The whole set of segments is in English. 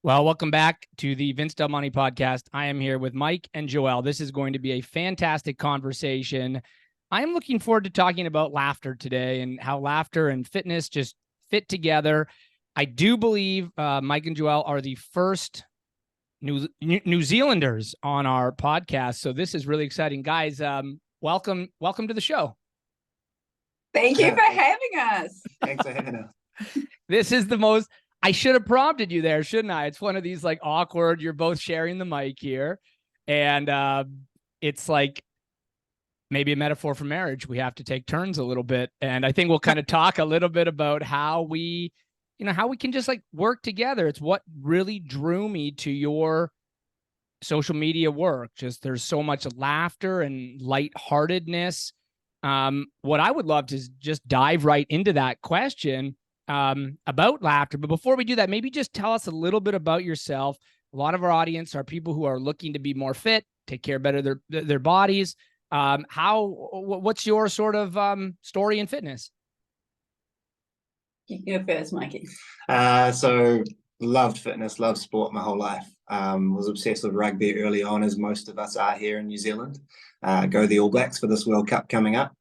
Well, welcome back to the Vince Del Monte podcast. I am here with Mike and Joel. This is going to be a fantastic conversation. I am looking forward to talking about laughter today and how laughter and fitness just fit together. I do believe Mike and Joel are the first New Zealanders on our podcast, so this is really exciting, guys. Welcome to the show. Thank you for having us. Thanks for having us. This is the most. I should have prompted you there, shouldn't I? It's one of these like awkward, you're both sharing the mic here. And it's like maybe a metaphor for marriage. We have to take turns a little bit. And I think we'll kind of talk a little bit about how we can just like work together. It's what really drew me to your social media work. Just there's so much laughter and lightheartedness. What I would love to just dive right into that question about laughter. But before we do that, maybe just tell us a little bit about yourself. A lot of our audience are people who are looking to be more fit, take care better their bodies. What's your sort of story in fitness? You go first, Mikey. So loved fitness, loved sport my whole life. Was obsessed with rugby early on, as most of us are here in New Zealand. Go the All Blacks for this World Cup coming up.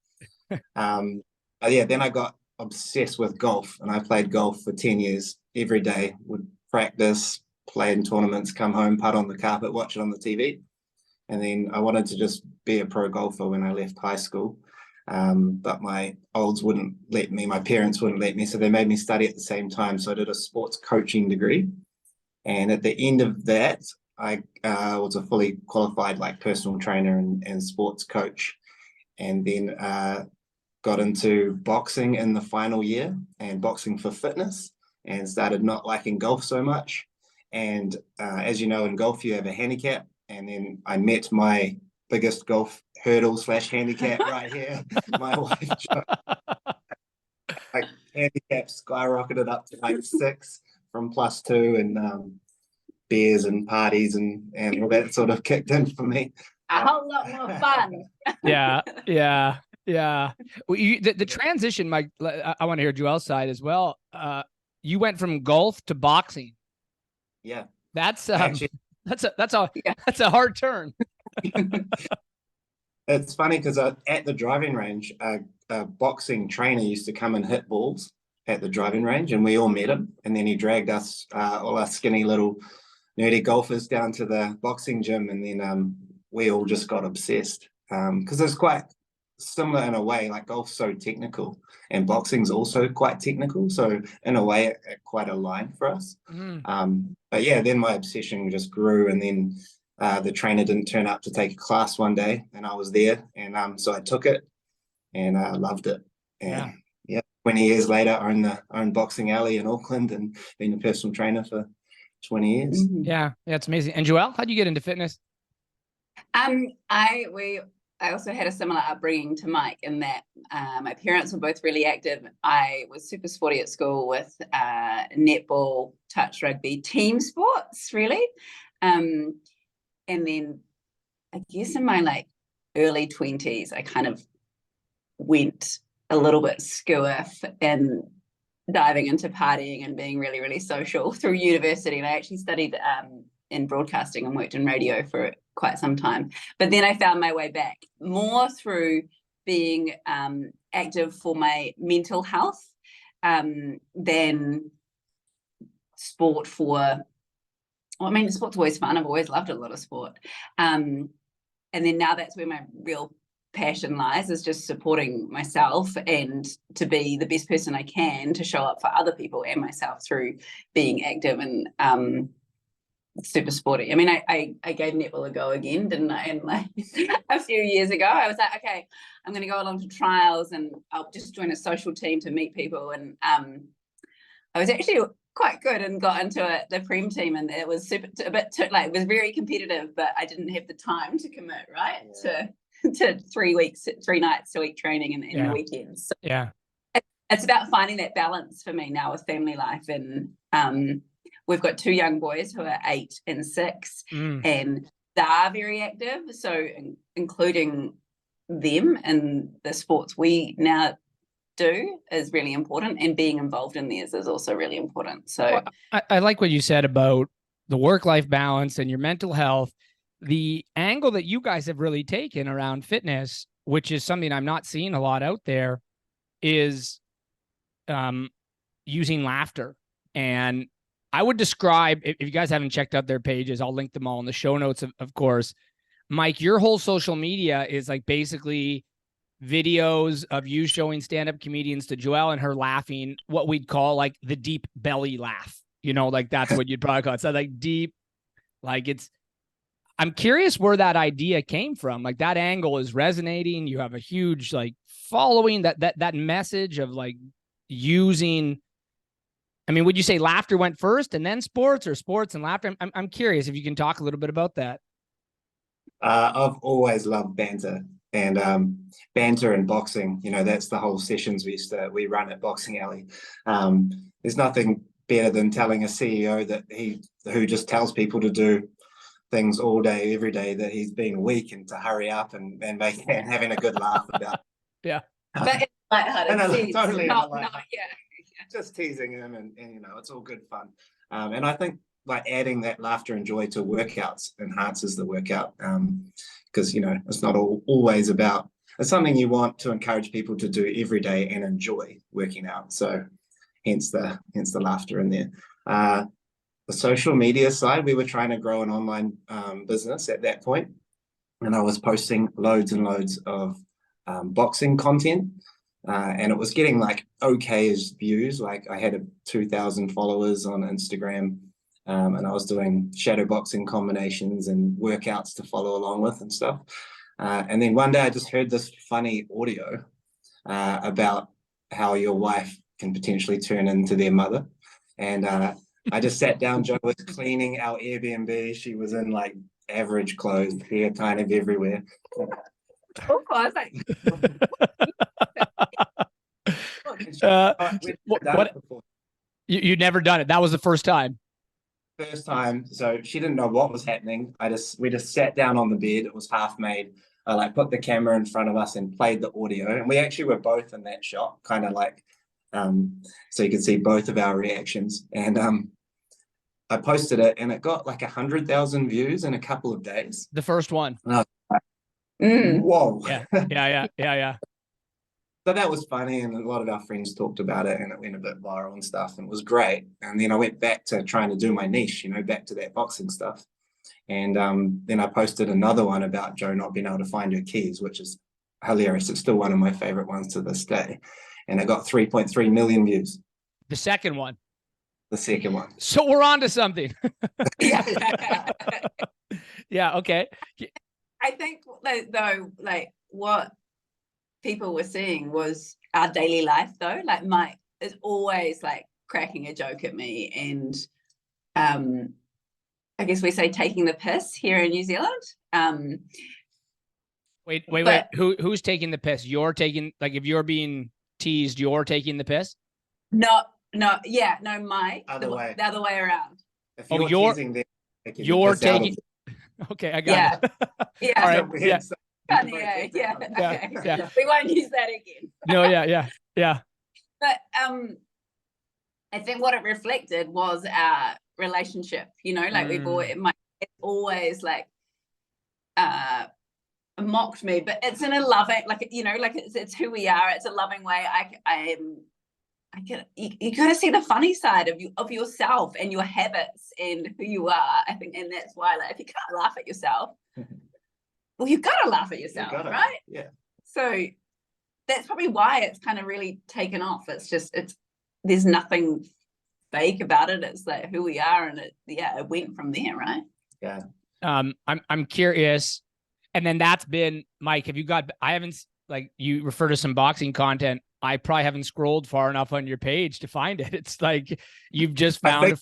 Then I got obsessed with golf, and I played golf for 10 years every day. Would practice, play in tournaments, come home, putt on the carpet, watch it on the TV. And then I wanted to just be a pro golfer when I left high school. But my olds wouldn't let me, my parents wouldn't let me, so they made me study at the same time. So I did a sports coaching degree. And at the end of that, I was a fully qualified like personal trainer and sports coach. And then got into boxing in the final year, and boxing for fitness, and started not liking golf so much. And as you know, in golf you have a handicap, and then I met my biggest golf hurdle / handicap right here. My wife, my handicap skyrocketed up to like 6 from +2, and beers and parties and all that sort of kicked in for me. A whole lot more fun. Yeah. Well, the transition, Mike, I want to hear Joel's side as well. You went from golf to boxing. Yeah. That's a hard turn. It's funny because at the driving range, a boxing trainer used to come and hit balls at the driving range, and we all met him. And then he dragged us, all our skinny little nerdy golfers, down to the boxing gym, and then we all just got obsessed because it's quite similar in a way. Like golf's so technical, and boxing's also quite technical. So in a way, it quite aligned for us. But yeah, then my obsession just grew, and then the trainer didn't turn up to take a class one day, and I was there, and so I took it, and I loved it. And yeah, 20 years later, I own Boxing Alley in Auckland, and been a personal trainer for 20 years. Yeah, it's amazing. And Joel, how'd you get into fitness? I also had a similar upbringing to Mike in that my parents were both really active. I was super sporty at school with netball, touch rugby, team sports, really. And then I guess in my like early 20s, I kind of went a little bit skewer and diving into partying and being really, really social through university. And I actually studied in broadcasting and worked in radio for quite some time. But then I found my way back more through being active for my mental health than sport for, well, I mean, sport's always fun. I've always loved a lot of sport. And then now that's where my real passion lies, is just supporting myself and to be the best person I can to show up for other people and myself through being active and super sporty. I mean, I gave netball a go again, didn't I? And like a few years ago, I was like, okay, I'm going to go along to trials and I'll just join a social team to meet people. And I was actually quite good and got into the Prem team, and it was it was very competitive, but I didn't have the time to commit, right? Yeah. To 3 nights a week training and the weekends. So yeah. It's about finding that balance for me now with family life. And we've got 2 young boys who are 8 and 6, and they are very active. So including them and the sports we now do is really important, and being involved in theirs is also really important. So I like what you said about the work-life balance and your mental health, the angle that you guys have really taken around fitness, which is something I'm not seeing a lot out there, is using laughter. And I would describe, if you guys haven't checked out their pages, I'll link them all in the show notes, of course. Mike, your whole social media is like basically videos of you showing stand-up comedians to Joelle and her laughing, what we'd call like the deep belly laugh. You know, like that's what you'd probably call it. So like deep, like I'm curious where that idea came from. Like that angle is resonating. You have a huge like following, that message of like using. I mean, would you say laughter went first and then sports, or sports and laughter? I'm curious if you can talk a little bit about that. I've always loved banter, and banter and boxing. You know, that's the whole sessions we run at Boxing Alley. There's nothing better than telling a CEO who just tells people to do things all day, every day, that he's being weak and to hurry up and having a good laugh about. Yeah. But it's lighthearted. Totally not, yeah. Just teasing him, and you know, it's all good fun. And I think like adding that laughter and joy to workouts enhances the workout, because you know, it's not always about, it's something you want to encourage people to do every day and enjoy working out. So hence the laughter in there. The social media side, we were trying to grow an online business at that point, and I was posting loads and loads of boxing content, and it was getting like okay as views. Like I had 2,000 followers on Instagram, and I was doing shadow boxing combinations and workouts to follow along with and stuff. And then one day I just heard this funny audio about how your wife can potentially turn into their mother. And I just sat down. Jo was cleaning our Airbnb. She was in like average clothes, hair kind of everywhere. Oh, I was like, what? You'd never done it. That was the first time. First time. So she didn't know what was happening. We just sat down on the bed. It was half made. I like put the camera in front of us and played the audio. And we actually were both in that shot, kind of like, so you can see both of our reactions. And I posted it, and it got like 100,000 views in a couple of days. The first one. And I was like, whoa. Yeah. So that was funny, and a lot of our friends talked about it, and it went a bit viral and stuff, and it was great. And then I went back to trying to do my niche, you know, back to that boxing stuff. And then I posted another one about Jo not being able to find her keys, which is hilarious. It's still one of my favorite ones to this day. And it got 3.3 million views. The second one. The second one. So we're on to something. yeah. Yeah, okay. I think though, like what people were seeing was our daily life though. Like Mike is always like cracking a joke at me, and I guess we say taking the piss here in New Zealand. Wait. Who's taking the piss? You're taking, like, if you're being teased, you're taking the piss? No, Mike. The other way around. If you're teasing them, you're taking. Okay, I got it. Yeah. All right. Yeah. Yeah. Okay. Yeah. We won't use that again. No. Yeah. But I think what it reflected was our relationship. You know, like it's always like mocked me, but it's in a loving, like, you know, like it's who we are. It's a loving way. You got to see the funny side of yourself and your habits and who you are. I think, and that's why, like, if you can't laugh at yourself, well, you've got to laugh at yourself, right? Yeah. So that's probably why it's kind of really taken off. There's nothing fake about it. It's like who we are, and it went from there, right? Yeah. I'm curious, and then that's been, Mike. I haven't, like, you refer to some boxing content. I probably haven't scrolled far enough on your page to find it. It's like you've just found.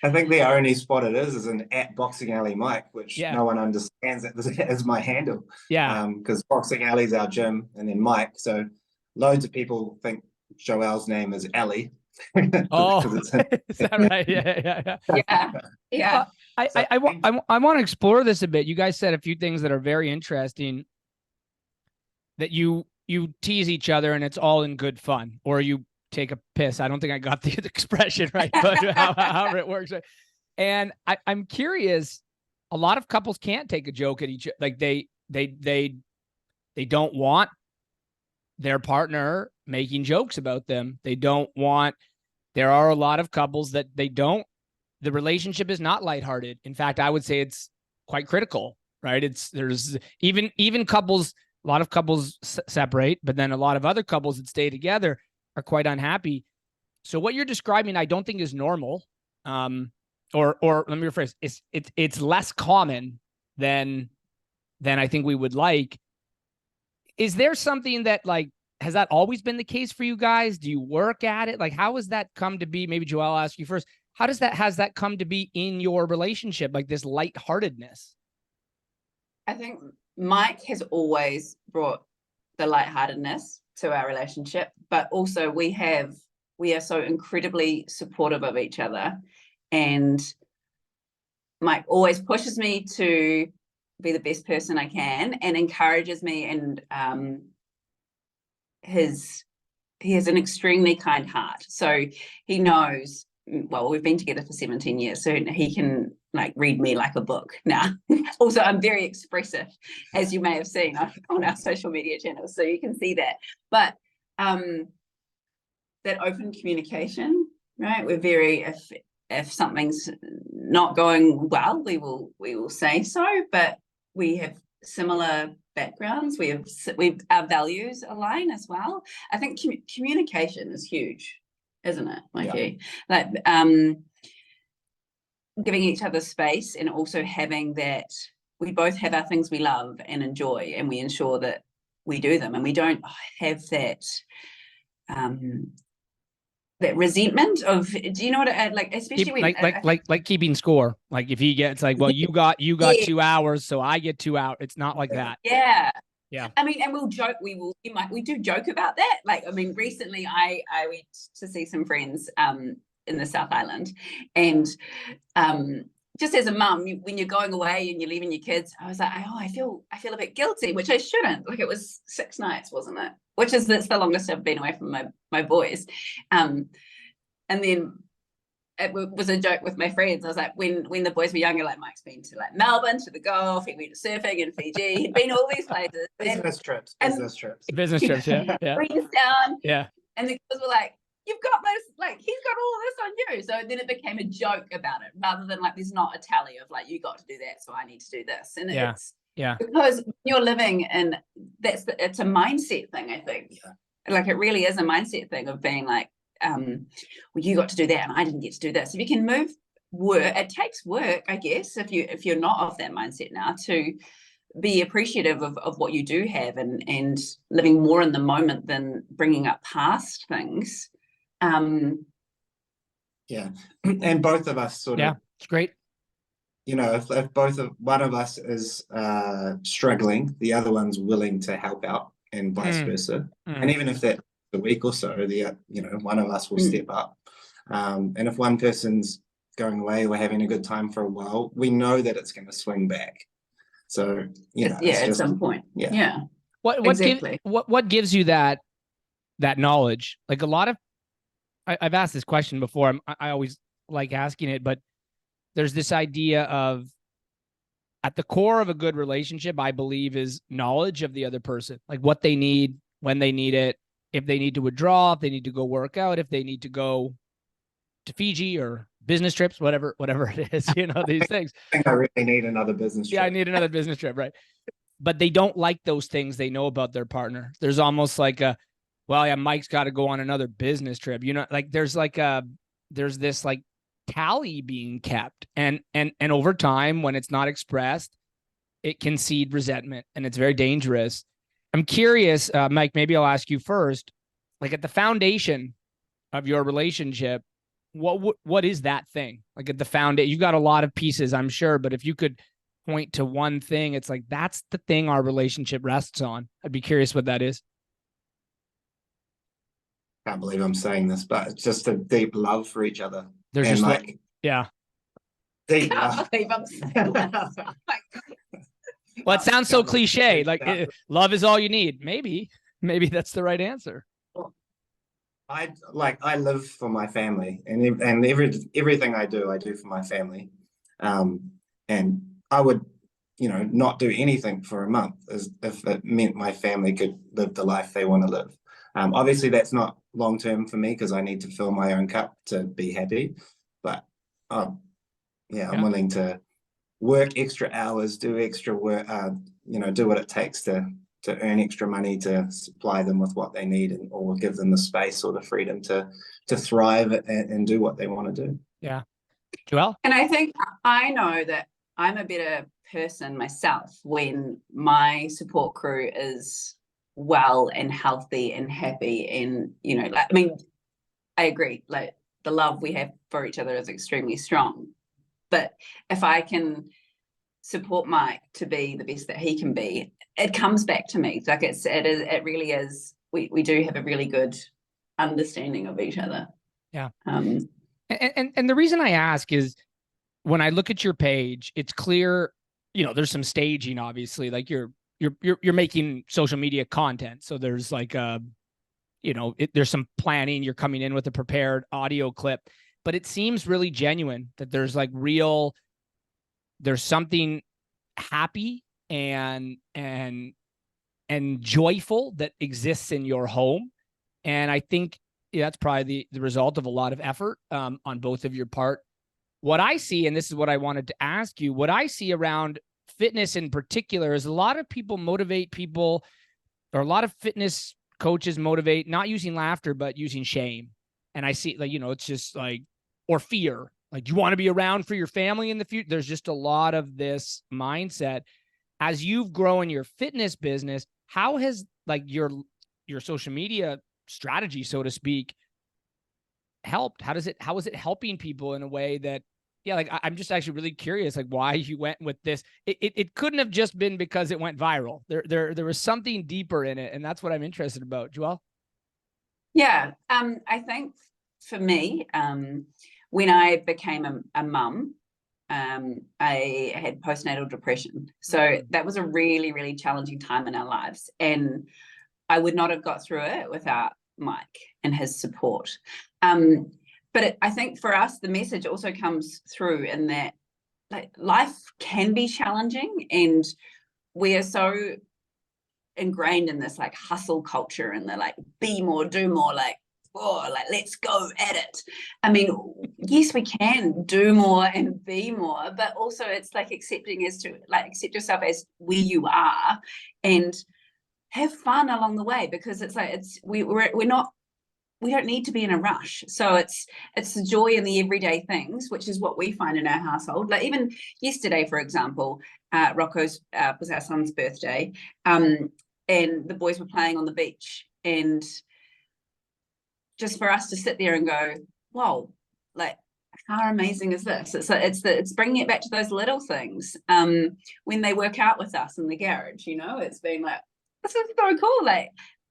I think the only spot it is an at Boxing Alley Mike, which no one understands as my handle. Yeah. Because Boxing Alley's our gym, and then Mike. So loads of people think Joelle's name is Alley. Oh, is that right? Yeah. I want to explore this a bit. You guys said a few things that are very interesting. That you tease each other and it's all in good fun, or you take a piss. I don't think I got the expression right, but however it works. Right? And I'm curious, a lot of couples can't take a joke at each other. Like they don't want their partner making jokes about them. There are a lot of couples that the relationship is not lighthearted. In fact, I would say it's quite critical, right? There's even couples, a lot of couples separate, but then a lot of other couples that stay together are quite unhappy. So what you're describing, I don't think is normal. Or let me rephrase, it's less common than I think we would like. Is there something that, like, has that always been the case for you guys? Do you work at it? Like, how has that come to be? Maybe Joelle, I'll ask you first. Has that come to be in your relationship, like this lightheartedness? I think Mike has always brought the lightheartedness to our relationship, but also we are so incredibly supportive of each other, and Mike always pushes me to be the best person I can and encourages me, and he has an extremely kind heart. So he knows, well, we've been together for 17 years, so he can like read me like a book now. Also, I'm very expressive, as you may have seen on our social media channels, so you can see that. But that open communication, right? We're very, if something's not going well, we will say so, but we have similar backgrounds. Our values align as well. I think communication is huge, isn't it, Mikey? Yeah. Like giving each other space, and also having that we both have our things we love and enjoy, and we ensure that we do them, and we don't have that that resentment of, do you know what I like, especially when like keeping score. Like if he gets like, well, you got 2 hours, so I get 2 hours. It's not like that. Yeah. I mean, and we'll joke, we do joke about that. Like, I mean, recently I went to see some friends in the South Island, and just as a mum, when you're going away and you're leaving your kids, I was like, oh, I feel a bit guilty, which I shouldn't. Like, it was 6 nights, wasn't it? That's the longest I've been away from my boys. And then it was a joke with my friends. I was like, when the boys were younger, like Mike's been to like Melbourne, to the Gulf, he went to surfing in Fiji, he'd been all these places. Business trips, yeah. Queenstown. Yeah. And the girls were like, you've got this, like, he's got all of this on you. So then it became a joke about it, rather than like, there's not a tally of like, you got to do that, so I need to do this. And it's because you're living in, it's a mindset thing, I think. Yeah. Like, it really is a mindset thing of being like, well, you got to do that and I didn't get to do this. If you can move work, it takes work, I guess, if you're not of that mindset now, to be appreciative of what you do have, and living more in the moment than bringing up past things. And both of us sort of, it's great. You know, if one of us is struggling, the other one's willing to help out, and vice versa. And even if that's a week or so, one of us will step up. And if one person's going away, we're having a good time for a while, we know that it's going to swing back. So at some point. What gives you that knowledge? Like, a lot of, I've asked this question before. I always like asking it, but there's this idea of, at the core of a good relationship, I believe, is knowledge of the other person, like what they need, when they need it, if they need to withdraw, if they need to go work out, if they need to go to Fiji or business trips, whatever it is, these things. I think I really need another business trip. Yeah, I need another business trip, right? But they don't like those things they know about their partner. There's almost like Mike's got to go on another business trip. Like there's this like tally being kept, and over time, when it's not expressed, it can seed resentment, and it's very dangerous. I'm curious, Mike, maybe I'll ask you first, like, at the foundation of your relationship, what is that thing? Like, at the foundation, you've got a lot of pieces, I'm sure, but if you could point to one thing, it's like, that's the thing our relationship rests on. I'd be curious what that is. Can't believe I'm saying this, but it's just a deep love for each other. There's and just deep love. Well, it sounds so cliche. Like, love is all you need. Maybe that's the right answer. I live for my family, and everything I do for my family. And I would, not do anything for a month as if it meant my family could live the life they want to live. Obviously that's not long term for me because I need to fill my own cup to be happy. But yeah, I'm willing to work extra hours, do extra work, do what it takes to earn extra money to supply them with what they need, or give them the space or the freedom to thrive and do what they want to do. Yeah. Joelle? And I think I know that I'm a better person myself when my support crew is well and healthy and happy. And, I agree, like the love we have for each other is extremely strong. But if I can support Mike to be the best that he can be, it comes back to me. Like it really is. We do have a really good understanding of each other. Yeah. And the reason I ask is when I look at your page, it's clear, there's some staging, obviously, like you're making social media content. So there's like there's some planning. You're coming in with a prepared audio clip, but it seems really genuine that there's like there's something happy and joyful that exists in your home. And I think that's probably the result of a lot of effort on both of your part. What I see, and this is what I wanted to ask you, what I see around fitness in particular is a lot of people motivate people, or a lot of fitness coaches motivate, not using laughter, but using shame. And I see it's just like, or fear. Like, you want to be around for your family in the future. There's just a lot of this mindset. As you've grown your fitness business, how has like your social media strategy, so to speak, helped? How is it helping people in a way that, I'm just actually really curious, like why you went with this. It couldn't have just been because it went viral. There was something deeper in it, and that's what I'm interested about. Joelle? Yeah, I think for me, when I became a mum, I had postnatal depression. So that was a really, really challenging time in our lives. And I would not have got through it without Mike and his support. But I think for us, the message also comes through in that like life can be challenging, and we are so ingrained in this like hustle culture and the like be more, do more, like let's go at it. I mean, yes, we can do more and be more, but also it's like accept yourself as where you are and have fun along the way, because it's like we don't need to be in a rush. So it's the joy in the everyday things, which is what we find in our household. Like even yesterday, for example, Rocco's was our son's birthday, and the boys were playing on the beach, and just for us to sit there and go, "Whoa, like how amazing is this?" It's bringing it back to those little things. When they work out with us in the garage, it's been like, this is so cool. Like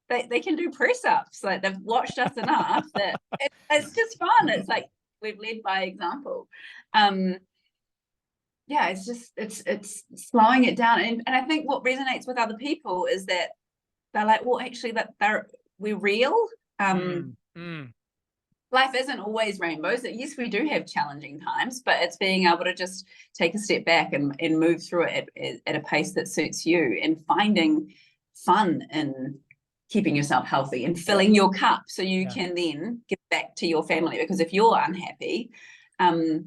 they can do press ups. Like they've watched us enough that it's just fun. It's like we've led by example. Yeah, it's slowing it down, and I think what resonates with other people is that they're like, well, actually, that we're real. Life isn't always rainbows. Yes, we do have challenging times, but it's being able to just take a step back and move through it at a pace that suits you, and finding fun in keeping yourself healthy and filling your cup so you can then give back to your family. Because if you're unhappy, it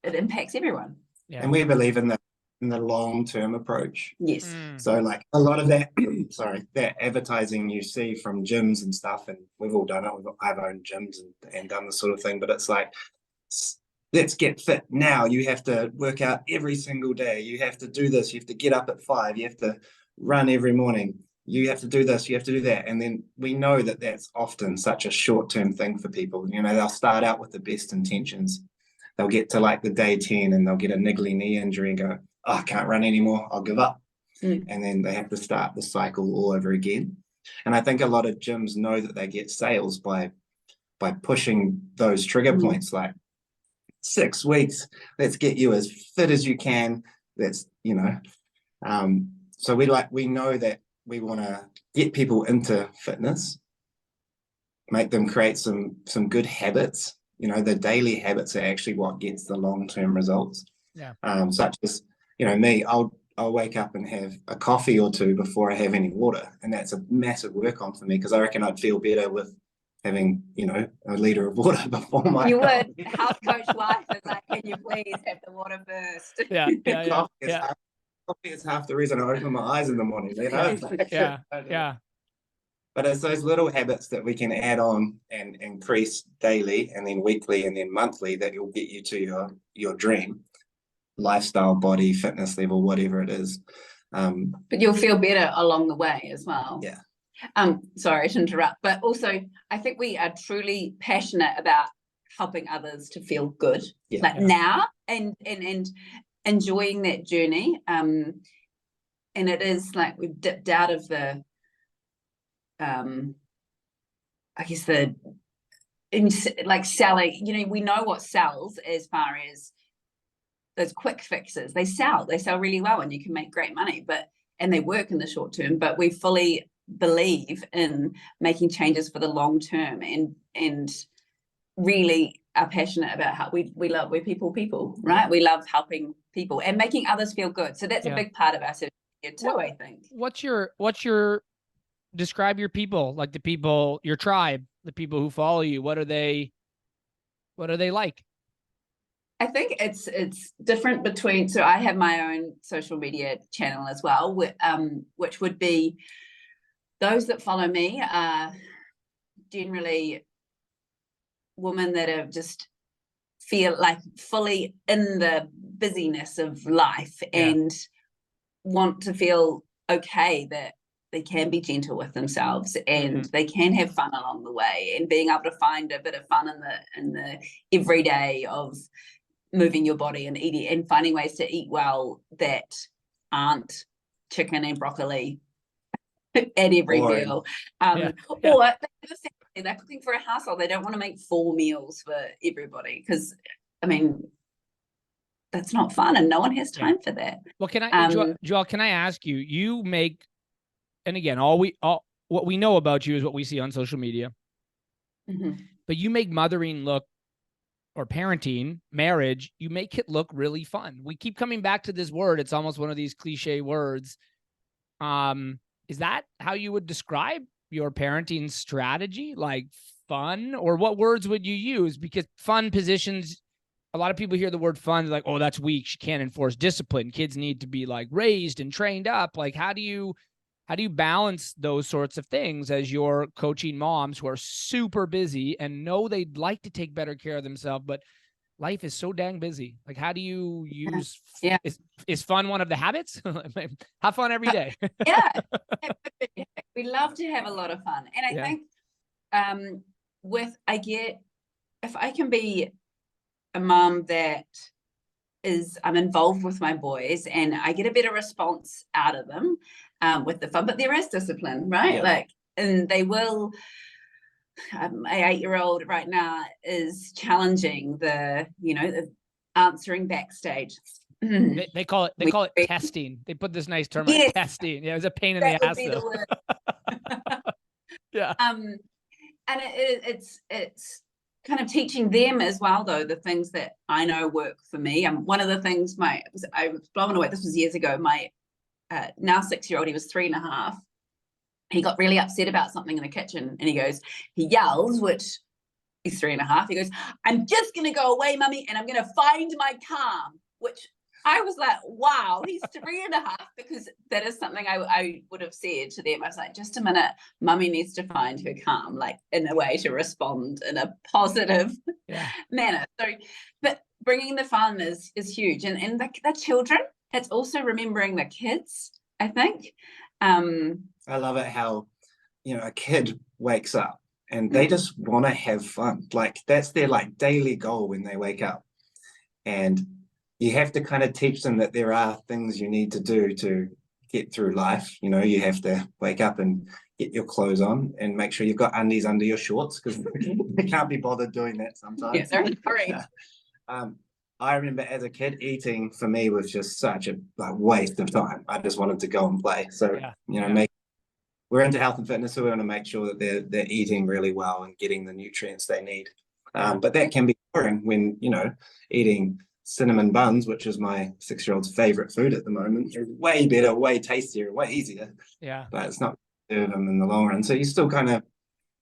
impacts everyone. Yeah. And we believe in the long-term approach. Yes. So like a lot of that, that advertising you see from gyms and stuff, and we've all done it. I've owned gyms and done this sort of thing, but it's like, let's get fit now. You have to work out every single day. You have to do this. You have to get up at 5. You have to run every morning. You have to do this. You have to do that. And then we know that that's often such a short-term thing for people. They'll start out with the best intentions. They'll get to like the day 10 and they'll get a niggly knee injury and go, oh, I can't run anymore. I'll give up. And then they have to start the cycle all over again. And I think a lot of gyms know that they get sales by pushing those trigger points, like 6 weeks, let's get you as fit as you can. That's, so we know that we want to get people into fitness, make them create some good habits. You know, the daily habits are actually what gets the long-term results. Yeah. Such as, you know, me, I'll wake up and have a coffee or two before I have any water. And that's a massive work on for me, because I reckon I'd feel better with having, you know, a liter of water before my You coffee. would. Health coach wife is like, can you please have the water first? Yeah. Coffee is half the reason I open my eyes in the morning, you know? Yeah. But it's those little habits that we can add on and increase daily, and then weekly, and then monthly, that will get you to your dream lifestyle, body, fitness level, whatever it is. But you'll feel better along the way as well. Yeah. Sorry to interrupt, but also I think we are truly passionate about helping others to feel good, now and enjoying that journey. And it is like we've dipped out of the I guess like selling, you know, we know what sells as far as those quick fixes. They sell really well, and you can make great money, and they work in the short term, but we fully believe in making changes for the long term, and really are passionate about how we're people, right? We love helping people and making others feel good. So that's a big part of our social media too, I think. What's your describe your people, like the people, your tribe, the people who follow you? What are they like? I think it's different between, so I have my own social media channel as well, which would be, those that follow me are generally women that are just feel like fully in the busyness of life and want to feel okay that they can be gentle with themselves, and they can have fun along the way, and being able to find a bit of fun in the everyday of moving your body and eating, and finding ways to eat well that aren't chicken and broccoli at every meal. Or they're cooking for a household. They don't want to make 4 meals for everybody, because I mean, that's not fun, and no one has time for that. Well, can I, Joelle, can I ask you? You make, and again, what we know about you is what we see on social media. But you make mothering look, or parenting, marriage, you make it look really fun. We keep coming back to this word. It's almost one of these cliche words. Is that how you would describe your parenting strategy? Like fun? Or what words would you use? Because fun positions, a lot of people hear the word fun, like, oh, that's weak. She can't enforce discipline. Kids need to be like raised and trained up. Like, how do you balance those sorts of things as you're coaching moms who are super busy and know they'd like to take better care of themselves, but life is so dang busy? Like, how do you use, is fun one of the habits? Have fun every day. We love to have a lot of fun. And I think if I can be a mom that I'm involved with my boys, and I get a better response out of them with the fun, but there is discipline, right? Like, and they will, my 8-year-old right now is challenging the answering backstage. They call it testing. They put this nice term like testing. Yeah, it was a pain in the ass though. And it's kind of teaching them as well, though, the things that I know work for me. One of the things I was blown away. This was years ago. My now 6-year-old, he was 3.5. He got really upset about something in the kitchen, and he yells, which he's 3.5. He goes, "I'm just going to go away, mummy, and I'm going to find my calm," which I was like, wow, he's 3.5, because that is something I would have said to them. I was like, just a minute, mummy needs to find her calm, like in a way to respond in a positive manner. So, but bringing the fun is huge. And the children, it's also remembering the kids, I think. I love it how, a kid wakes up and they just want to have fun. Like that's their like daily goal when they wake up. And you have to kind of teach them that there are things you need to do to get through life. You have to wake up and get your clothes on and make sure you've got undies under your shorts, because they can't be bothered doing that sometimes. Yes, they're great. I remember as a kid, eating for me was just such a waste of time. I just wanted to go and play. So, we're into health and fitness, so we want to make sure that they're eating really well and getting the nutrients they need. But that can be boring when, eating cinnamon buns, which is my 6-year-old's favorite food at the moment, is way better, way tastier, way easier. Yeah. But it's not serve them in the long run. So you still kind of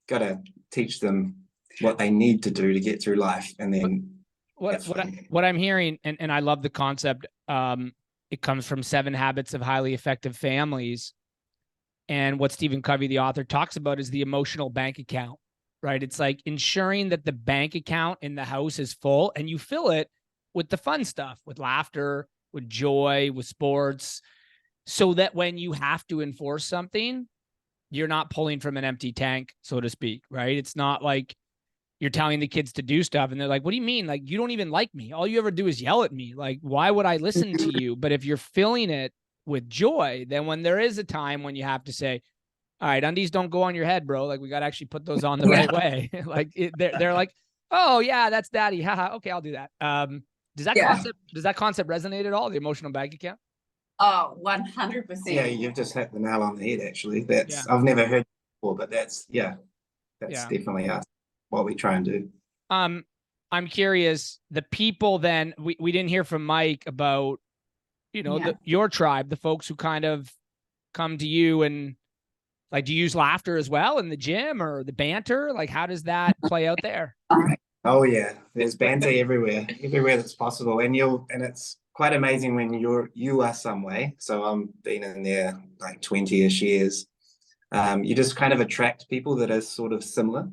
got to teach them what they need to do to get through life. And then what I'm hearing, and I love the concept, it comes from 7 Habits of Highly Effective Families. And what Stephen Covey, the author, talks about is the emotional bank account, right? It's like ensuring that the bank account in the house is full and you fill it with the fun stuff, with laughter, with joy, with sports, so that when you have to enforce something, you're not pulling from an empty tank, so to speak, right? It's not like you're telling the kids to do stuff and they're like, what do you mean? Like, you don't even like me. All you ever do is yell at me. Like, why would I listen to you? But if you're filling it with joy, then when there is a time when you have to say, all right, undies don't go on your head, bro. Like, we got to actually put those on the right way. Like they're like, oh yeah, that's daddy. Haha. Okay, I'll do that. Does that concept resonate at all? The emotional bank account? Oh, 100%. Yeah, you've just hit the nail on the head, actually. I've never heard before, but that's definitely us, what we try and do. I'm curious, the people then, we didn't hear from Mike about, your tribe, the folks who kind of come to you and like, do you use laughter as well in the gym or the banter? Like, how does that play out there? Oh yeah, there's banter everywhere that's possible, and it's quite amazing when you are some way. So I'm been in there like 20-ish years. You just kind of attract people that are sort of similar.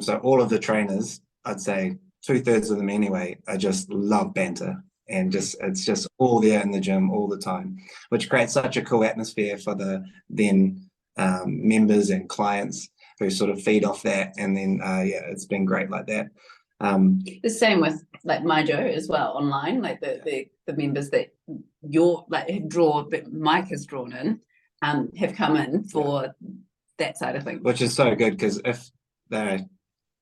So all of the trainers, I'd say 2/3 of them anyway, I just love banter, and it's just all there in the gym all the time, which creates such a cool atmosphere for the members and clients who sort of feed off that. And then it's been great like that. The same with like Mojo as well online, like the members that Mike has drawn in have come in for that side of things, which is so good, because if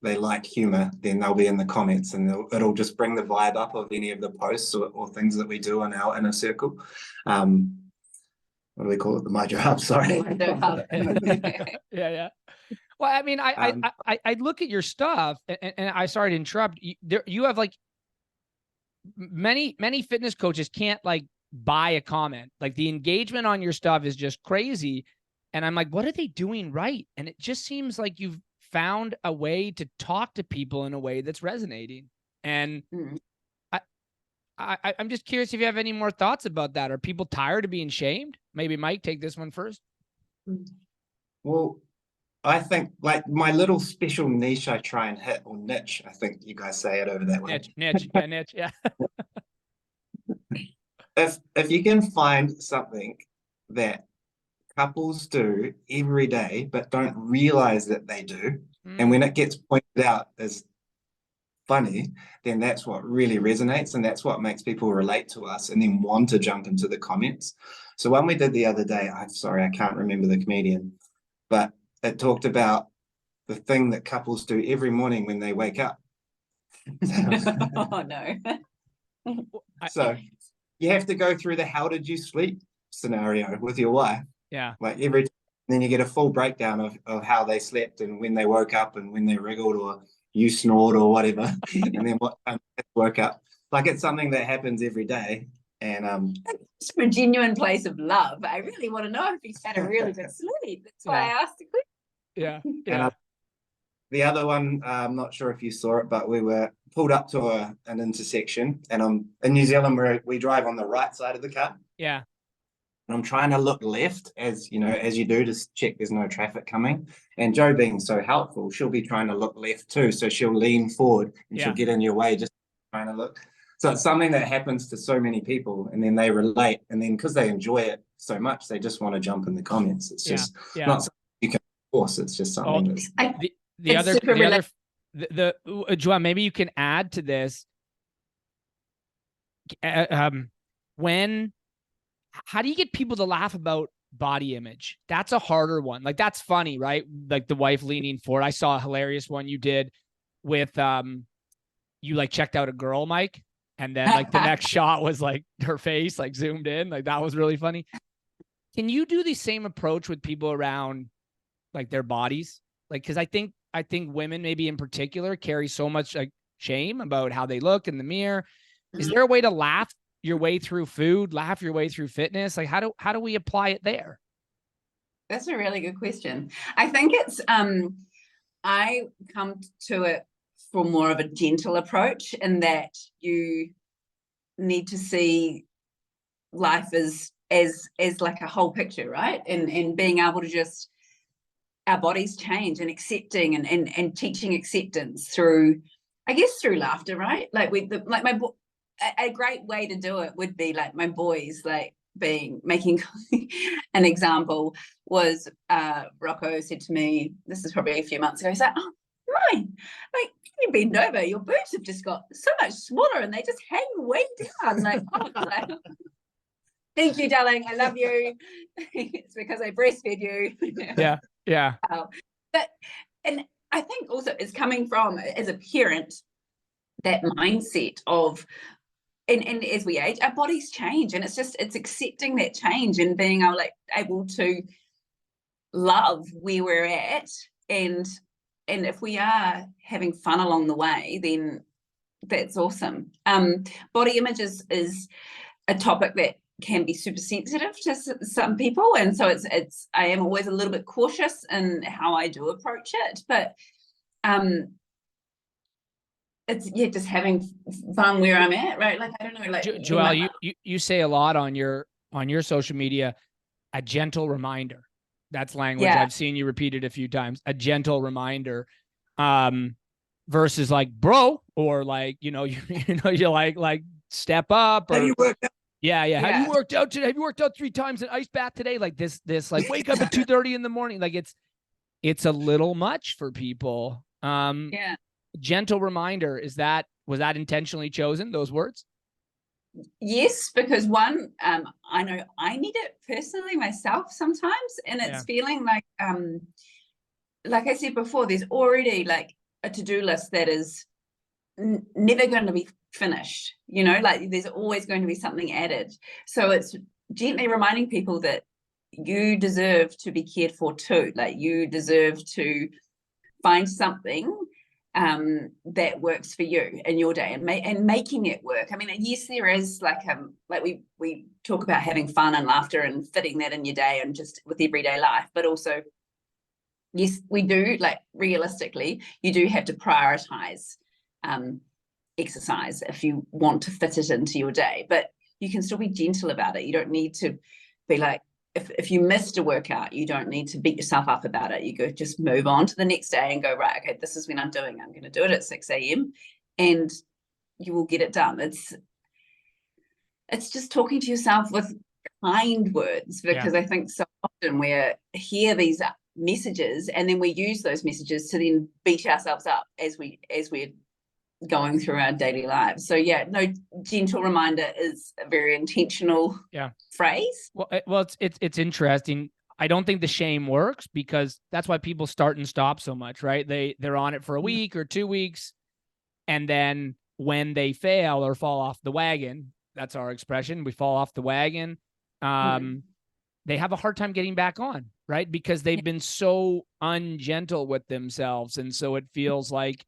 they like humor, then they'll be in the comments, and it'll just bring the vibe up of any of the posts or things that we do on our inner circle. What do we call it? The Mojo Hub. Sorry. Yeah. Well, I mean, I look at your stuff, and I sorry to interrupt. You have like many fitness coaches can't like buy a comment. Like, the engagement on your stuff is just crazy, and I'm like, what are they doing right? And it just seems like you've found a way to talk to people in a way that's resonating. And I'm just curious if you have any more thoughts about that. Are people tired of being shamed? Maybe Mike, take this one first. Well, I think like my little special niche I try and hit, or niche, I think you guys say it over that way. Niche, yeah. If you can find something that couples do every day but don't realize that they do, and when it gets pointed out as funny, then that's what really resonates, and that's what makes people relate to us and then want to jump into the comments. So one we did the other day, I'm sorry, I can't remember the comedian, but it talked about the thing that couples do every morning when they wake up. Oh no. So you have to go through the how did you sleep scenario with your wife. Yeah. Like then you get a full breakdown of how they slept and when they woke up and when they wriggled or you snored or whatever. And then what time they woke up. Like, it's something that happens every day. And it's from a genuine place of love. I really want to know if he's had a really good sleep. That's why I asked the question. Yeah. And the other one, I'm not sure if you saw it, but we were pulled up to an intersection, and in New Zealand where we drive on the right side of the car. Yeah. And I'm trying to look left, as you do, to check there's no traffic coming. And Jo, being so helpful, she'll be trying to look left too. So she'll lean forward and she'll get in your way, just trying to look. So it's something that happens to so many people, and then they relate. And then because they enjoy it so much, they just want to jump in the comments. It's just not something you can force. It's just something Joanne, maybe you can add to this. How do you get people to laugh about body image? That's a harder one. Like, that's funny, right? Like the wife leaning forward. I saw a hilarious one you did with, you like checked out a girl, Mike. And then like the next shot was like her face, like zoomed in. Like, that was really funny. Can you do the same approach with people around like their bodies? Like, because I think women maybe in particular carry so much like shame about how they look in the mirror. Is there a way to laugh your way through food, laugh your way through fitness? Like, how do we apply it there? That's a really good question. I think it's I come to it for more of a gentle approach, in that you need to see life as like a whole picture, right? And being able to just, our bodies change, and accepting and teaching acceptance through, I guess, through laughter, right? Like a great way to do it would be like my boys, like making an example was Rocco said to me, this is probably a few months ago, he's like, oh, mine, like, you bend over, your boobs have just got so much smaller and they just hang way down. Like, oh, like, thank you, darling, I love you. It's because I breastfed you. Yeah. But, and I think also it's coming from, as a parent, that mindset of, and as we age, our bodies change, and it's accepting that change and being able to love where we're at, and if we are having fun along the way, then that's awesome. Body image is a topic that can be super sensitive to some people, and so I am always a little bit cautious in how I do approach it, but it's just having fun where I'm at, right? Like, I don't know, like, Joelle, you say a lot on your social media, a gentle reminder. That's language I've seen you repeat it a few times. A gentle reminder, versus like bro, or like, you like step up, or Have you worked out? Yeah. Have you worked out today? Have you worked out 3 times an ice bath today? Like this like wake up at 2:30 in the morning. Like it's a little much for people. Gentle reminder, was that intentionally chosen, those words? Yes, because one, I know I need it personally myself sometimes, and it's feeling like I said before, there's already like a to-do list that is never going to be finished, like there's always going to be something added. So it's gently reminding people that you deserve to be cared for too. Like, you deserve to find something that works for you in your day, and making it work. I mean, yes, there is like we talk about having fun and laughter and fitting that in your day and just with everyday life, but also, yes, we do, like, realistically, you do have to prioritize exercise if you want to fit it into your day, but you can still be gentle about it. You don't need to be like, if you missed a workout, you don't need to beat yourself up about it. You go, just move on to the next day and go, right, okay, this is when I'm going to do it at 6 a.m. and you will get it done. It's just talking to yourself with kind words, because I think so often we hear these messages and then we use those messages to then beat ourselves up as we're going through our daily lives. So gentle reminder is a very intentional phrase. Well, it's interesting. I don't think the shame works, because that's why people start and stop so much, right? They're on it for a week or 2 weeks, and then when they fail or fall off the wagon, that's our expression, we fall off the wagon, they have a hard time getting back on, right? Because they've been so ungentle with themselves, and so it feels like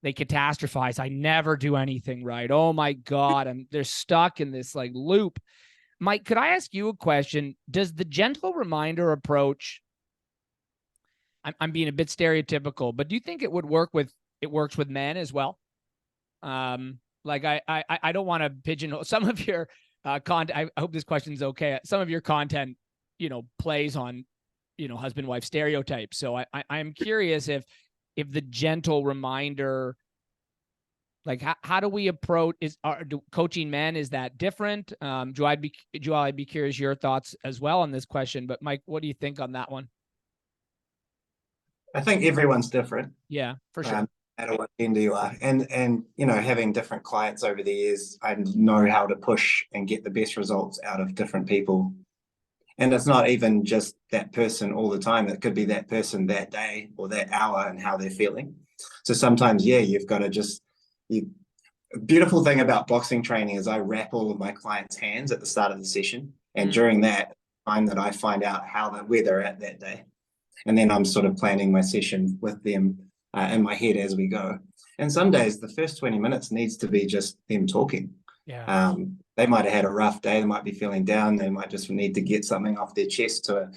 they catastrophize. I never do anything right. Oh my God. They're stuck in this like loop. Mike, could I ask you a question? Does the gentle reminder approach, I'm being a bit stereotypical, but do you think it works with men as well? Like I don't want to pigeonhole some of your content. I hope this question's okay. Some of your content, plays on, husband-wife stereotypes. So I'm curious if the gentle reminder, like how do we approach coaching men? Is that different? Joel, I'd be curious your thoughts as well on this question, but Mike, what do you think on that one? I think everyone's different. Yeah, for sure. No matter what gender you are. And having different clients over the years, I know how to push and get the best results out of different people. And it's not even just that person all the time. It could be that person that day or that hour and how they're feeling. So sometimes, you've got to beautiful thing about boxing training is I wrap all of my clients' hands at the start of the session. And during that time that I find out where they're at that day. And then I'm sort of planning my session with them in my head as we go. And some days the first 20 minutes needs to be just them talking. Yeah. They might have had a rough day. They might be feeling down. They might just need to get something off their chest to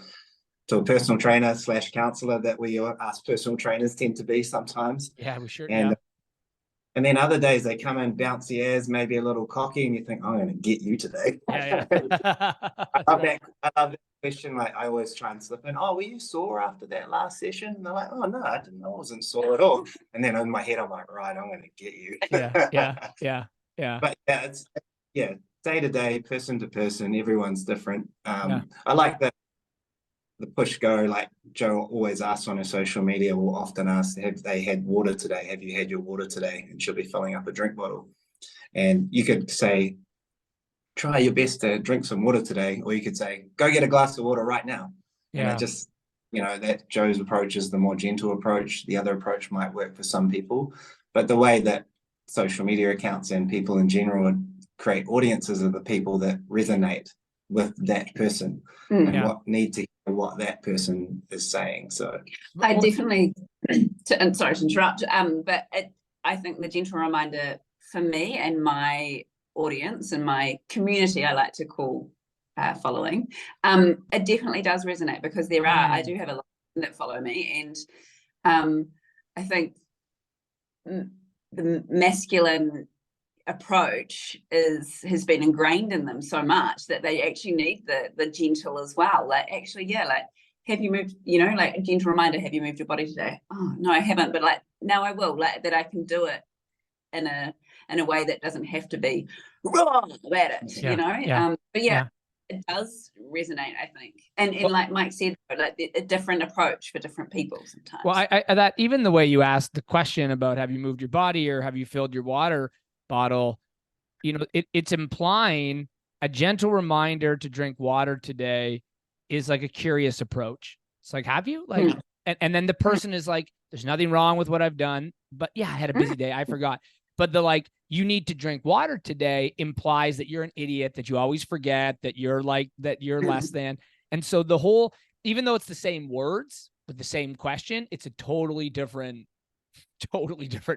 a personal trainer / counselor that we us personal trainers tend to be sometimes. Yeah, we sure. And Yeah. and then other days they come in bouncy as, maybe a little cocky, and you think, I'm going to get you today. Yeah. I love that question. Like, I always try and slip in, oh, were you sore after that last session? And they're like, oh, no, I wasn't sore at all. And then in my head, I'm like, right, I'm going to get you. Yeah. But it's day to day, person to person, everyone's different. Yeah. I like the push go, like Joe always asks on her social media, will often ask, have they had water today? Have you had your water today? And she'll be filling up a drink bottle. And you could say, try your best to drink some water today. Or you could say, go get a glass of water right now. Yeah. And it just, that Joe's approach is the more gentle approach. The other approach might work for some people. But the way that social media accounts and people in general would create audiences of the people that resonate with that person and what need to hear what that person is saying. So I definitely, and sorry to interrupt, but I think the gentle reminder for me and my audience and my community, I like to call following, it definitely does resonate, because I do have a lot that follow me, and I think the masculine approach has been ingrained in them so much that they actually need the gentle as well. Like, actually, like, have you moved, like a gentle reminder, have you moved your body today? Oh, no, I haven't, but like, now I will, like, that I can do it in a way that doesn't have to be raw about it, but it does resonate, I think. And like Mike said, like a different approach for different people sometimes. Well, I that even the way you asked the question about have you moved your body or have you filled your water bottle, it's implying a gentle reminder to drink water today is like a curious approach. It's like, have you? Like, and then the person is like, there's nothing wrong with what I've done, but I had a busy day, I forgot. But the like, you need to drink water today implies that you're an idiot, that you always forget, that you're less than. And so the whole, even though it's the same words with the same question, it's a totally different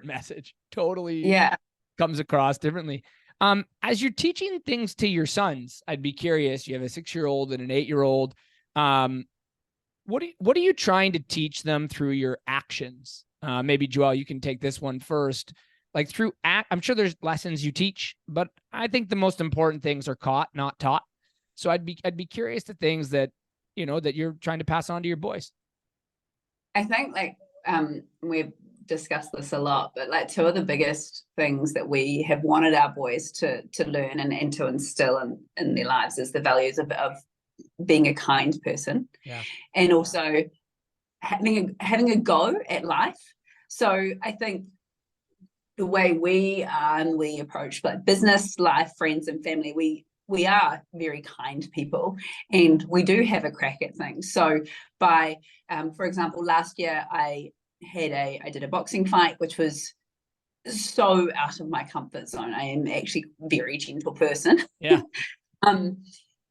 message. Totally comes across differently. As you're teaching things to your sons, I'd be curious, you have a 6-year-old and an 8-year-old. What are you trying to teach them through your actions? Maybe Joelle, you can take this one first. Like I'm sure there's lessons you teach, but I think the most important things are caught, not taught. So I'd be curious to things that, that you're trying to pass on to your boys. I think we've discussed this a lot, but like 2 of the biggest things that we have wanted our boys to learn and to instill in their lives is the values of being a kind person, and also having a go at life. So I think the way we are and we approach like business, life, friends, and family, we are very kind people, and we do have a crack at things. So by, for example, last year I did a boxing fight, which was so out of my comfort zone. I am actually a very gentle person. Yeah. And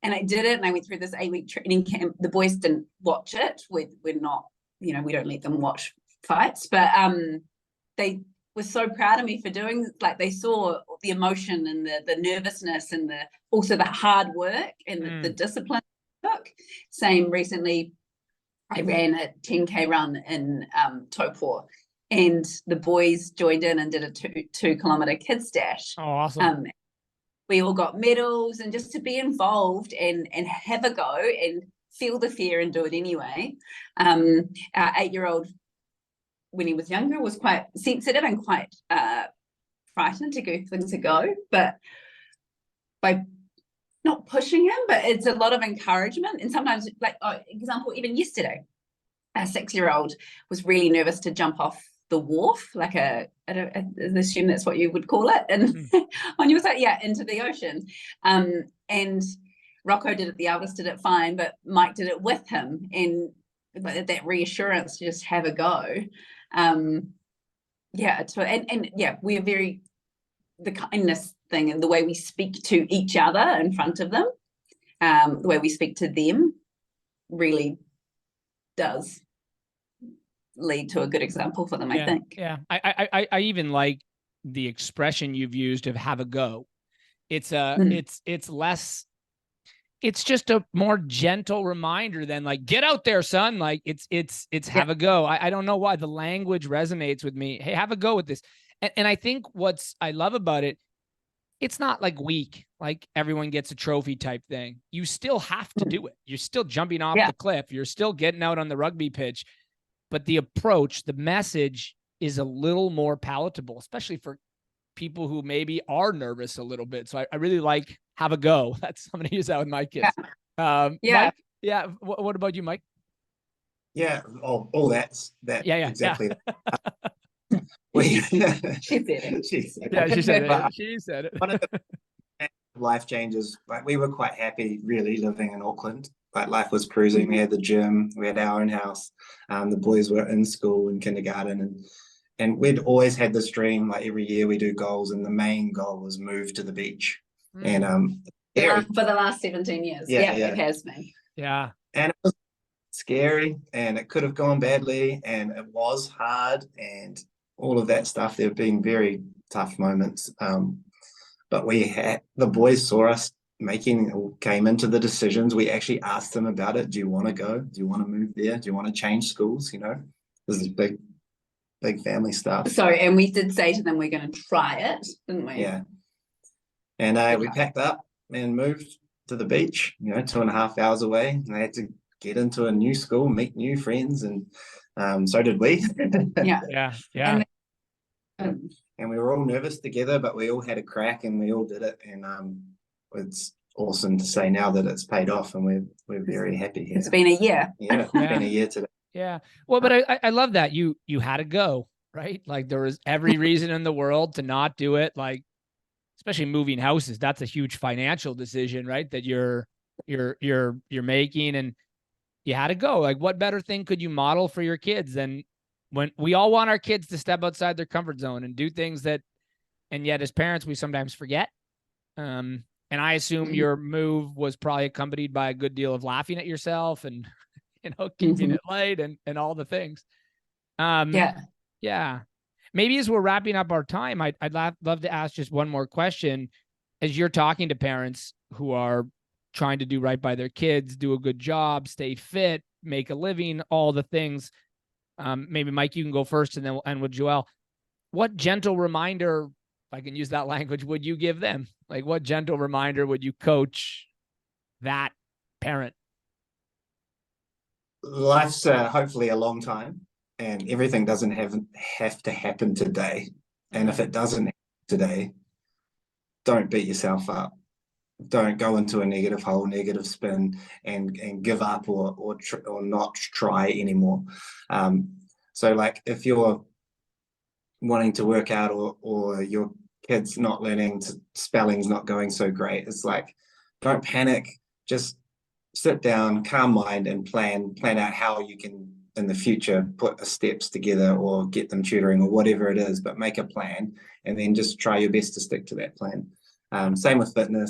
I did it, and I went through this 8-week training camp. The boys didn't watch it. We're not, we don't let them watch fights, but they were so proud of me for doing, like, they saw the emotion and the nervousness and also the hard work and the discipline it took. Same recently, I ran a 10K run in Taupo, and the boys joined in and did a 2-kilometer kids dash. Oh, awesome. We all got medals, and just to be involved and have a go and feel the fear and do it anyway. Our 8-year-old, when he was younger, was quite sensitive and quite frightened to give things a go, but by not pushing him, but it's a lot of encouragement. And sometimes, like, example, even yesterday, a 6-year-old was really nervous to jump off the wharf, like I assume that's what you would call it, and on your side, into the ocean. And Rocco did it, the eldest did it fine, but Mike did it with him, and that reassurance to just have a go. We're very, the kindness thing and the way we speak to each other in front of them, the way we speak to them really does lead to a good example for them, I Yeah, think. yeah. I even like the expression you've used of have a go. It's it's less, it's just a more gentle reminder than like, get out there, son. Like it's have a go. I don't know why the language resonates with me. Hey, have a go with this. And I think I love about it, it's not like weak, like everyone gets a trophy type thing. You still have to do it. You're still jumping off the cliff. You're still getting out on the rugby pitch, but the approach, the message is a little more palatable, especially for people who maybe are nervous a little bit. So I really like have a go. That's, I'm going to use that with my kids. Mike, yeah. What about you, Mike? Yeah. All that's exactly. She said it. She said Yeah, it. she said But it. She said it. one of the life changes, like we were quite happy really living in Auckland. Like life was cruising. We had the gym, we had our own house. The boys were in school and kindergarten, and we'd always had this dream, like every year we do goals, and the main goal was move to the beach. And for the last 17 years. Yeah, it has been. Yeah. And it was scary, and it could have gone badly, and it was hard, and all of that stuff. There have been very tough moments. But the boys saw us came into the decisions. We actually asked them about it. Do you want to go? Do you want to move there? Do you want to change schools? You know, this is big family stuff. So, and we did say to them, we're going to try it, didn't we? Yeah. And we packed up and moved to the beach, 2.5 hours away. And they had to get into a new school, meet new friends. And so did we. Yeah. And we were all nervous together, but we all had a crack and we all did it. And it's awesome to say now that it's paid off, and we're very happy here. It's been a year. Yeah, it's been a year today. Yeah. Well, but I love that you had to go, right? Like there was every reason in the world to not do it. Like, especially moving houses, that's a huge financial decision, right? That you're making, and you had to go. Like, what better thing could you model for your kids than when we all want our kids to step outside their comfort zone and do things that, and yet as parents, we sometimes forget. And I assume your move was probably accompanied by a good deal of laughing at yourself and, keeping it light and all the things. Yeah. Maybe as we're wrapping up our time, I'd love to ask just one more question. As you're talking to parents who are trying to do right by their kids, do a good job, stay fit, make a living, all the things. Maybe Mike, you can go first, and then we'll end with Joelle. What gentle reminder, if I can use that language, would you give them? Like, what gentle reminder would you coach that parent? Life's hopefully a long time, and everything doesn't have to happen today. And if it doesn't happen today, don't beat yourself up. Don't go into a negative hole, negative spin, and give up or not try anymore. So like if you're wanting to work out or your kid's not learning, spelling's not going so great, it's like, don't panic. Just sit down, calm mind, and plan out how you can in the future put steps together or get them tutoring or whatever it is, but make a plan and then just try your best to stick to that plan. Same with fitness.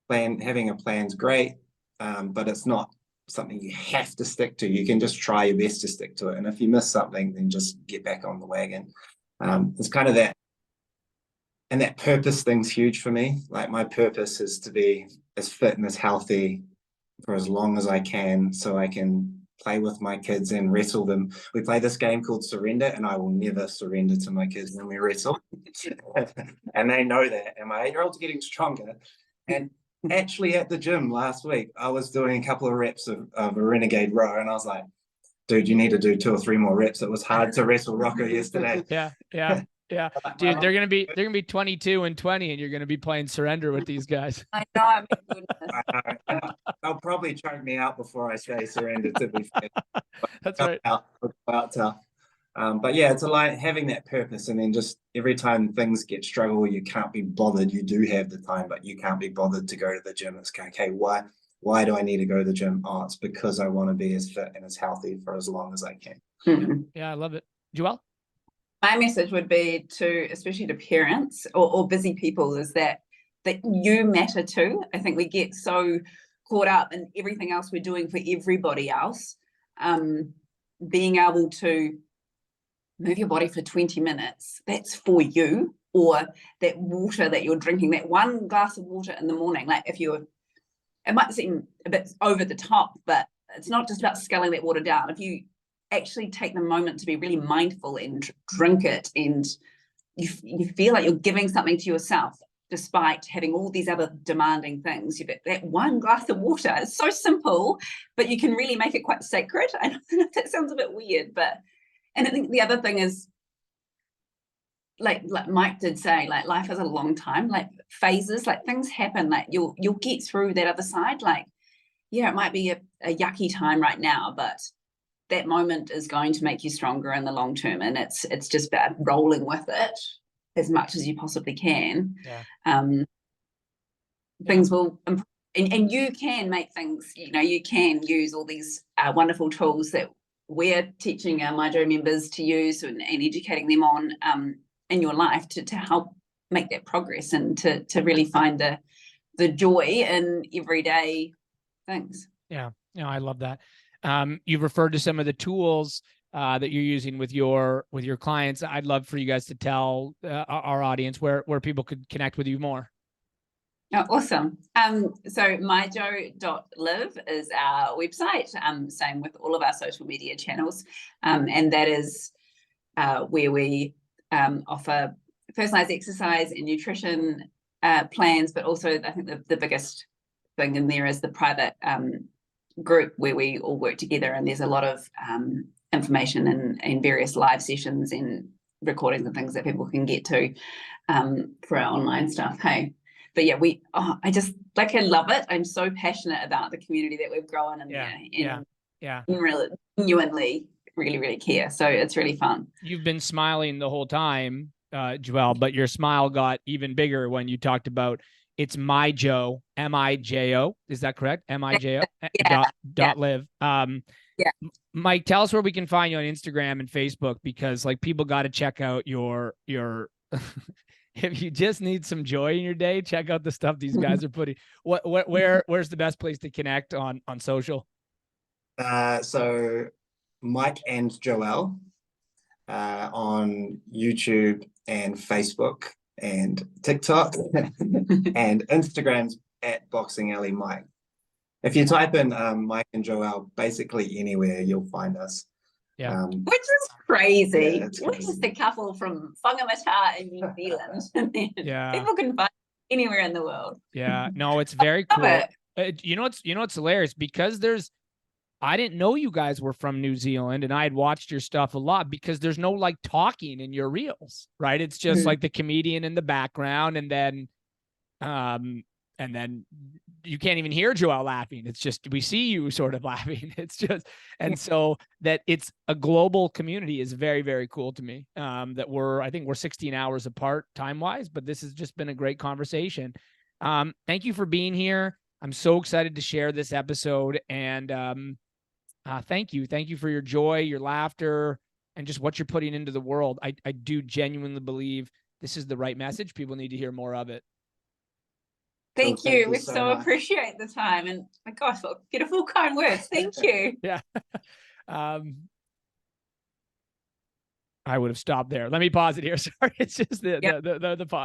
Having a plan's great, but it's not something you have to stick to. You can just try your best to stick to it. And if you miss something, then just get back on the wagon. It's kind of that. And that purpose thing's huge for me. Like my purpose is to be as fit and as healthy for as long as I can, so I can play with my kids and wrestle them. We play this game called Surrender, and I will never surrender to my kids when we wrestle. And they know that. And my 8-year-old's getting stronger. And actually at the gym last week, I was doing a couple of reps of a renegade row, and I was like, dude, you need to do 2 or 3 more reps. It was hard to wrestle Rocco yesterday. Yeah. Dude, they're gonna be 22 and 20, and you're gonna be playing surrender with these guys. I know. I mean, goodness. They'll probably choke me out before I say surrender, to be fair. That's right. Out tough. But yeah, it's like having that purpose, and then just every time things get struggle, you can't be bothered. You do have the time, but you can't be bothered to go to the gym. It's okay. Why do I need to go to the gym? Oh, it's because I want to be as fit and as healthy for as long as I can. Yeah, I love it. Joelle? My message would be especially to parents or busy people, is that you matter too. I think we get so caught up in everything else we're doing for everybody else. Being able to move your body for 20 minutes, that's for you. Or that water that you're drinking, that one glass of water in the morning, like it might seem a bit over the top, but it's not just about sculling that water down. If you actually take the moment to be really mindful and drink it, and you feel like you're giving something to yourself, despite having all these other demanding things. That one glass of water is so simple, but you can really make it quite sacred. I know that sounds a bit weird, and I think the other thing is, like Mike did say, like life is a long time, like phases, like things happen, like you'll get through that other side. Like, yeah, it might be a yucky time right now, but that moment is going to make you stronger in the long term. And it's just about rolling with it as much as you possibly can. Yeah. Things will improve, and you can make things, you can use all these wonderful tools that we're teaching our MyJo members to use and educating them on in your life to help make that progress, and to really find the joy in everyday things. Yeah, I love that. You've referred to some of the tools that you're using with your clients. I'd love for you guys to tell our audience where people could connect with you more. Oh, awesome. So myjo.live is our website. Same with all of our social media channels. And that is where we offer personalized exercise and nutrition plans, but also I think the biggest thing in there is the private group where we all work together, and there's a lot of information and various live sessions and recordings and things that people can get to for our online stuff. Hey, but yeah, I just I love it. I'm so passionate about the community that we've grown, and really genuinely really care. So it's really fun. You've been smiling the whole time, Joelle, but your smile got even bigger when you talked about it's MyJo, MIJO. Is that correct? MIJO dot live. Mike, tell us where we can find you on Instagram and Facebook, because like people got to check out your if you just need some joy in your day, check out the stuff these guys are putting. Where's the best place to connect on social? So Mike and Joelle on YouTube and Facebook and TikTok and Instagram's at Boxing Alley Mike. If you type in Mike and Joelle, basically anywhere you'll find us. Yeah, which is crazy. Yeah, We're just a couple from Whangamata in New Zealand. Yeah, people can find anywhere in the world. Yeah, no, it's very cool. You know what's hilarious, because I didn't know you guys were from New Zealand, and I had watched your stuff a lot, because there's no like talking in your reels, right? It's just like the comedian in the background, and then you can't even hear Joelle laughing. It's just, we see you sort of laughing. It's just, and so that it's a global community is very, very cool to me. That I think we're 16 hours apart time-wise, but this has just been a great conversation. Thank you for being here. I'm so excited to share this episode, and thank you. Thank you for your joy, your laughter, and just what you're putting into the world. I do genuinely believe this is the right message. People need to hear more of it. Thank you. We so appreciate the time, and my gosh, what beautiful, kind words. Thank you. Yeah. I would have stopped there. Let me pause it here. Sorry. It's just the pause.